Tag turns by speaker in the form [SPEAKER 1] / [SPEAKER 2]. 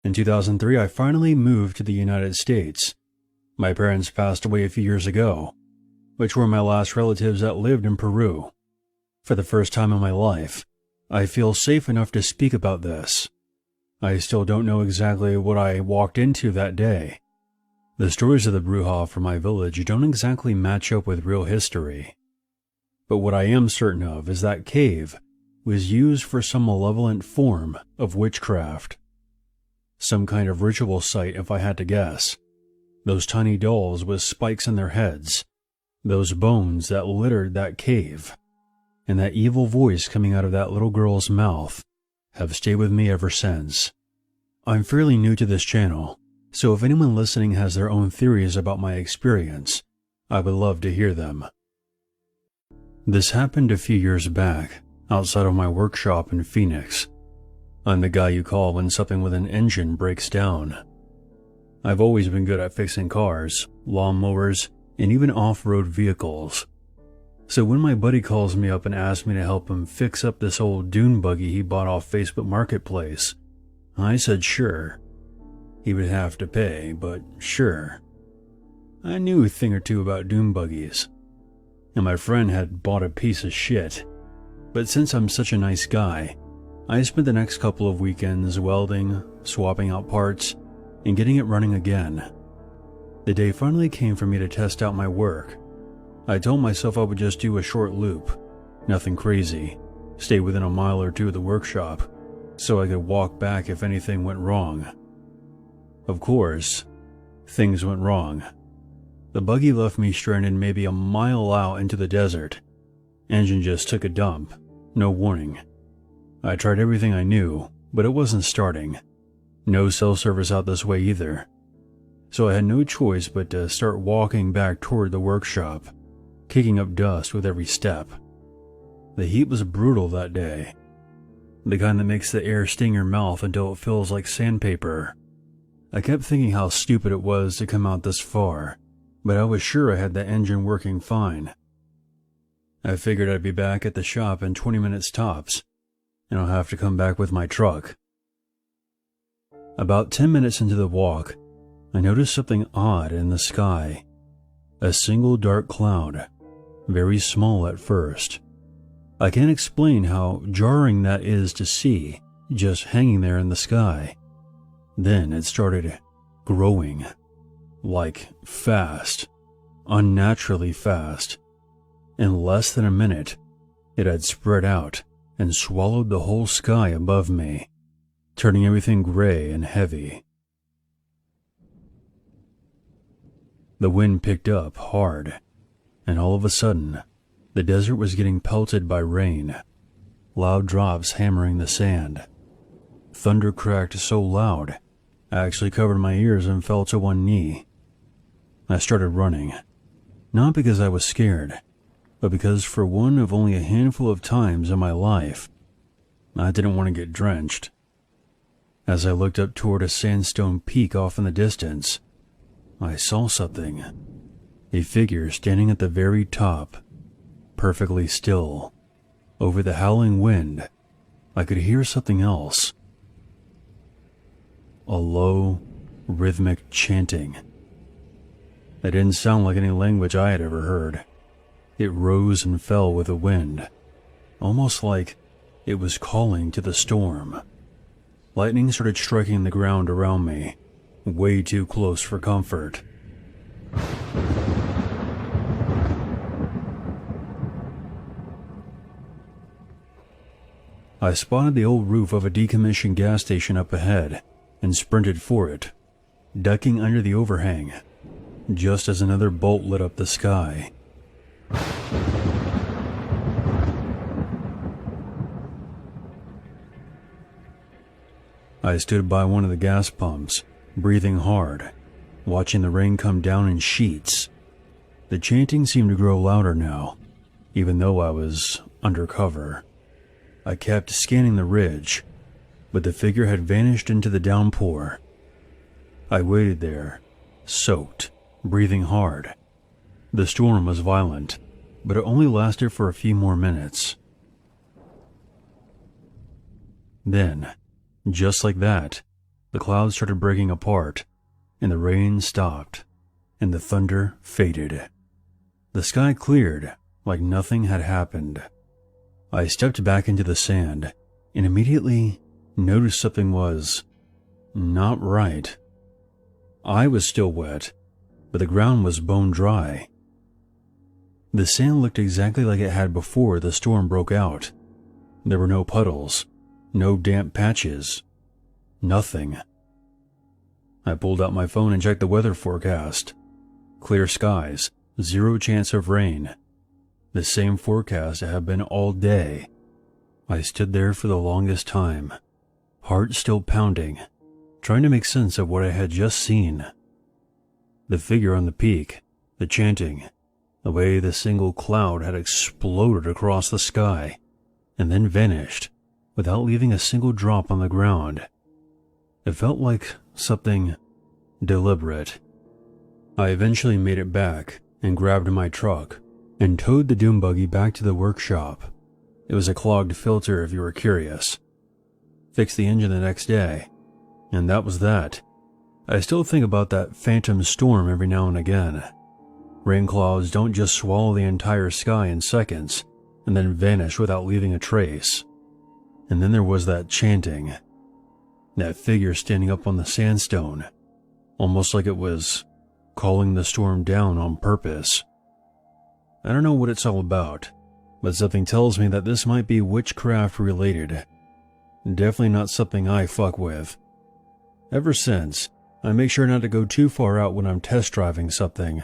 [SPEAKER 1] In 2003, I finally moved to the United States. My parents passed away a few years ago, which were my last relatives that lived in Peru. For the first time in my life, I feel safe enough to speak about this. I still don't know exactly what I walked into that day. The stories of the bruja from my village don't exactly match up with real history. But what I am certain of is that cave was used for some malevolent form of witchcraft. Some kind of ritual site, if I had to guess. Those tiny dolls with spikes in their heads. Those bones that littered that cave. And that evil voice coming out of that little girl's mouth have stayed with me ever since. I'm fairly new to this channel, so if anyone listening has their own theories about my experience, I would love to hear them. This happened a few years back, outside of my workshop in Phoenix. I'm the guy you call when something with an engine breaks down. I've always been good at fixing cars, lawnmowers, and even off-road vehicles. So when my buddy calls me up and asks me to help him fix up this old dune buggy he bought off Facebook Marketplace, I said sure. He would have to pay, but sure. I knew a thing or two about dune buggies, and my friend had bought a piece of shit. But since I'm such a nice guy, I spent the next couple of weekends welding, swapping out parts, and getting it running again. The day finally came for me to test out my work. I told myself I would just do a short loop, nothing crazy, stay within a mile or two of the workshop, so I could walk back if anything went wrong. Of course, things went wrong. The buggy left me stranded maybe a mile out into the desert. Engine just took a dump, no warning. I tried everything I knew, but it wasn't starting. No cell service out this way either. So I had no choice but to start walking back toward the workshop, kicking up dust with every step. The heat was brutal that day. The kind that makes the air sting your mouth until it feels like sandpaper. I kept thinking how stupid it was to come out this far, but I was sure I had the engine working fine. I figured I'd be back at the shop in 20 minutes tops, and I'll have to come back with my truck. About 10 minutes into the walk, I noticed something odd in the sky. A single dark cloud, very small at first. I can't explain how jarring that is to see, just hanging there in the sky. Then it started growing, like fast, unnaturally fast. In less than a minute, it had spread out and swallowed the whole sky above me, turning everything gray and heavy. The wind picked up hard, and all of a sudden, the desert was getting pelted by rain, loud drops hammering the sand. Thunder cracked so loud, I actually covered my ears and fell to one knee. I started running, not because I was scared, but because for one of only a handful of times in my life, I didn't want to get drenched. As I looked up toward a sandstone peak off in the distance, I saw something. A figure standing at the very top, perfectly still. Over the howling wind, I could hear something else. A low, rhythmic chanting. It didn't sound like any language I had ever heard. It rose and fell with the wind, almost like it was calling to the storm. Lightning started striking the ground around me, way too close for comfort. I spotted the old roof of a decommissioned gas station up ahead and sprinted for it, ducking under the overhang, just as another bolt lit up the sky. I stood by one of the gas pumps, breathing hard, watching the rain come down in sheets. The chanting seemed to grow louder now, even though I was under cover. I kept scanning the ridge, but the figure had vanished into the downpour. I waited there, soaked, breathing hard. The storm was violent, but it only lasted for a few more minutes. Then, just like that, the clouds started breaking apart, and the rain stopped, and the thunder faded. The sky cleared like nothing had happened. I stepped back into the sand and immediately noticed something was not right. I was still wet, but the ground was bone dry. The sand looked exactly like it had before the storm broke out. There were no puddles, no damp patches, nothing. I pulled out my phone and checked the weather forecast. Clear skies, 0 chance of rain. The same forecast it had been all day. I stood there for the longest time, heart still pounding, trying to make sense of what I had just seen. The figure on the peak, the chanting, the way the single cloud had exploded across the sky and then vanished without leaving a single drop on the ground. It felt like something deliberate. I eventually made it back and grabbed my truck and towed the doom buggy back to the workshop. It was a clogged filter if you were curious. Fixed the engine the next day, and that was that. I still think about that phantom storm every now and again. Rain clouds don't just swallow the entire sky in seconds and then vanish without leaving a trace. And then there was that chanting. That figure standing up on the sandstone, almost like it was calling the storm down on purpose. I don't know what it's all about, but something tells me that this might be witchcraft related. Definitely not something I fuck with. Ever since, I make sure not to go too far out when I'm test driving something.